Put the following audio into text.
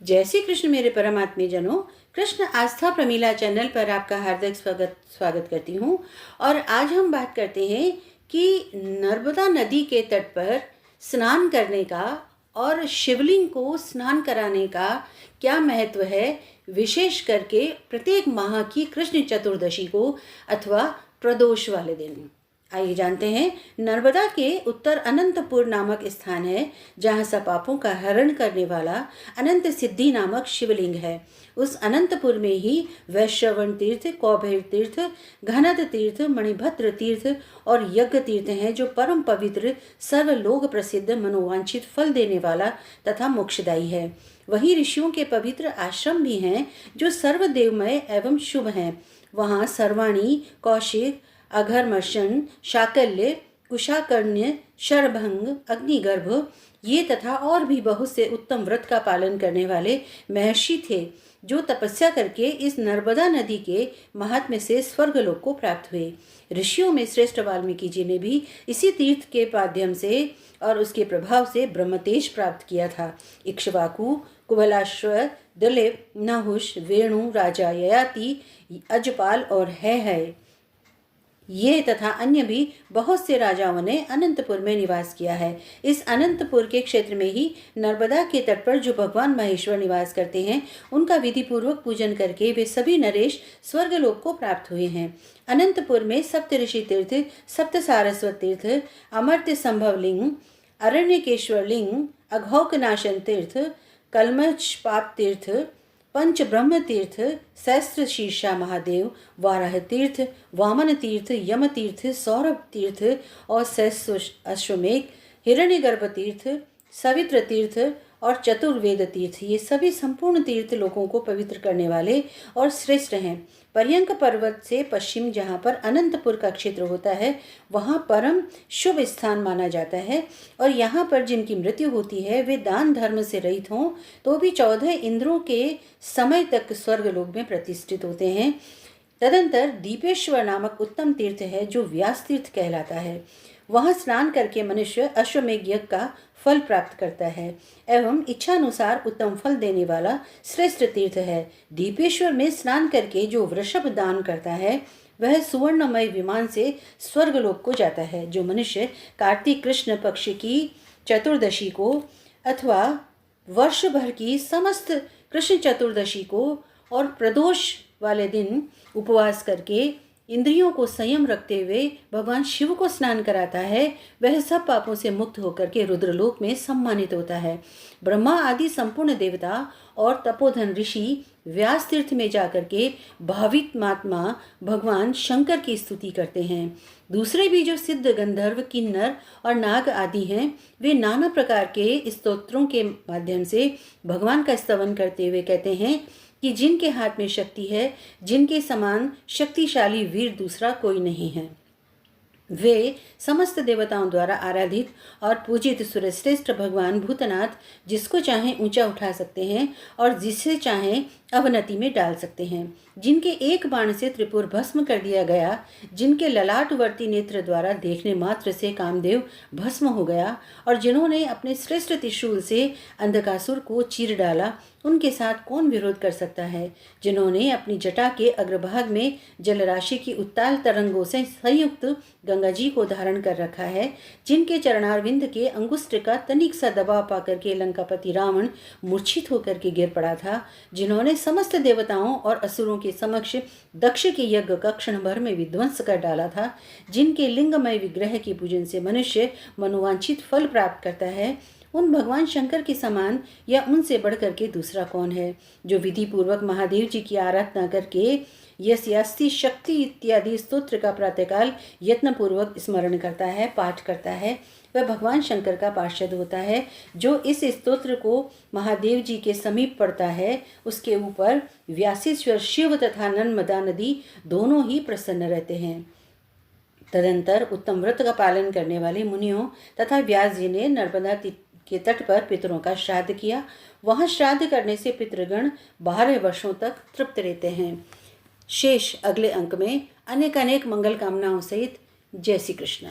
जय श्री कृष्ण मेरे परमात्मी जनों। कृष्ण आस्था प्रमीला चैनल पर आपका हार्दिक स्वागत करती हूँ। और आज हम बात करते हैं कि नर्मदा नदी के तट पर स्नान करने का और शिवलिंग को स्नान कराने का क्या महत्व है, विशेष करके प्रत्येक माह की कृष्ण चतुर्दशी को अथवा प्रदोष वाले दिन। आइए जानते हैं। नर्मदा के उत्तर अनंतपुर नामक स्थान है, जहाँ सब पापों का हरण करने वाला अनंत सिद्धि नामक शिवलिंग है। उस अनंतपुर में ही वैश्रवण तीर्थ, कौबेर तीर्थ, घनद तीर्थ, मणिभद्र तीर्थ और यज्ञ तीर्थ हैं, जो परम पवित्र, सर्वलोक प्रसिद्ध, मनोवांछित फल देने वाला तथा मोक्षदायी है। वही ऋषियों के पवित्र आश्रम भी हैं, जो सर्वदेवमय एवं शुभ हैं। वहाँ सर्वाणी, कौशिक, अघर्मशन, शाकल्य, कुशाकर्ण्य, शरभंग, अग्निगर्भ ये तथा और भी बहुत से उत्तम व्रत का पालन करने वाले महर्षि थे, जो तपस्या करके इस नर्मदा नदी के महात्म्य से स्वर्गलोक को प्राप्त हुए। ऋषियों में श्रेष्ठ वाल्मीकि जी ने भी इसी तीर्थ के माध्यम से और उसके प्रभाव से ब्रह्मतेज प्राप्त किया था। इक्ष्वाकु, कुबलाश्व, दिलीप, नहुष, वेणु, राजा ययाति, अजपाल और है ये तथा अन्य भी बहुत से राजाओं ने अनंतपुर में निवास किया है। इस अनंतपुर के क्षेत्र में ही नर्मदा के तट पर जो भगवान महेश्वर निवास करते हैं, उनका विधि पूर्वक पूजन करके वे सभी नरेश स्वर्गलोक को प्राप्त हुए हैं। अनंतपुर में सप्तऋषि तीर्थ, सप्त सारस्वत तीर्थ, अमर्त्य संभव लिंग, अरण्यकेश्वर लिंग, अघौकनाशन तीर्थ, कलमच पाप तीर्थ, पंच ब्रह्म तीर्थ, सहस्त्र शीर्षा महादेव, वाराह तीर्थ, वामन तीर्थ, यम तीर्थ, सौरभ तीर्थ और सहस्त्र अश्वमेघ, हिरण्यगर्भ तीर्थ, सवित्र तीर्थ और चतुर्वेद तीर्थ, ये सभी संपूर्ण तीर्थ लोगों को पवित्र करने वाले और श्रेष्ठ हैं। पर्यंक पर्वत से पश्चिम जहाँ पर अनंतपुर का क्षेत्र होता है, वहाँ परम शुभ स्थान माना जाता है। और यहाँ पर जिनकी मृत्यु होती है, वे दान धर्म से रहित हों तो भी 14 इंद्रों के समय तक स्वर्गलोक में प्रतिष्ठित होते हैं। तदंतर दीपेश्वर नामक उत्तम तीर्थ है, जो व्यास तीर्थ कहलाता है। वहाँ स्नान करके मनुष्य अश्वमेघ यज्ञ का फल प्राप्त करता है एवं इच्छानुसार उत्तम फल देने वाला श्रेष्ठ तीर्थ है। दीपेश्वर में स्नान करके जो वृषभ दान करता है, वह सुवर्णमय विमान से स्वर्गलोक को जाता है। जो मनुष्य कार्तिक कृष्ण पक्ष की चतुर्दशी को अथवा वर्ष भर की समस्त कृष्ण चतुर्दशी को और प्रदोष वाले दिन उपवास करके इंद्रियों को संयम रखते हुए भगवान शिव को स्नान कराता है, वह सब पापों से मुक्त होकर के रुद्रलोक में सम्मानित होता है। ब्रह्मा आदि संपूर्ण देवता और तपोधन ऋषि व्यास तीर्थ में जाकर के भावित महात्मा भगवान शंकर की स्तुति करते हैं। दूसरे भी जो सिद्ध, गंधर्व, किन्नर और नाग आदि हैं, वे नाना प्रकार के स्तोत्रों के माध्यम से भगवान का स्तवन करते हुए कहते हैं कि जिनके हाथ में शक्ति है, जिनके समान शक्तिशाली वीर दूसरा कोई नहीं है। वे समस्त देवताओं द्वारा आराधित और पूजित सुरश्रेष्ठ भगवान भूतनाथ, जिसको चाहें ऊंचा उठा सकते हैं और जिसे चाहें अवनति में डाल सकते हैं। जिनके एक बाण से त्रिपुर भस्म कर दिया गया, जिनके ललाटवर्ती नेत्र द्वारा देखने मात्र से कामदेव भस्म हो गया और जिन्होंने अपने श्रेष्ठ त्रिशूल से अंधकासुर को चीर डाला, उनके साथ कौन विरोध कर सकता है। जिन्होंने अपनी जटा के अग्रभाग में जलराशि की उत्ताल तरंगों से संयुक्त गंगा जी को धारण कर रखा है, जिनके चरणारविंद के अंगुष्ठ का तनिक सा दबाव पाकर के लंकापति रावण मूर्छित होकर के गिर पड़ा था, जिन्होंने समस्त देवताओं और असुरों के समक्ष दक्ष के यज्ञ का क्षण भर में विध्वंस कर डाला था, जिनके लिंगमय विग्रह के पूजन से मनुष्य मनोवांछित फल प्राप्त करता है, उन भगवान शंकर के समान या उनसे बढ़कर के दूसरा कौन है। जो विधि पूर्वक महादेव जी की आराधना करके यस्यास्ति शक्ति इत्यादि स्तोत्र का प्रातःकाल यत्न पूर्वक स्मरण करता है, पाठ करता है, वह भगवान शंकर का पार्षद होता है। जो इस स्तोत्र को महादेव जी के समीप पढ़ता है, उसके ऊपर व्यासेश्वर शिव तथा नर्मदा नदी दोनों ही प्रसन्न रहते हैं। तदंतर उत्तम व्रत का पालन करने वाले मुनियों तथा व्यास जी ने नर्मदा के तट पर पितरों का श्राद्ध किया। वहाँ श्राद्ध करने से पितृगण 12 वर्षों तक तृप्त रहते हैं। शेष अगले अंक में अनेक मंगल कामनाओं सहित। जय श्री कृष्ण।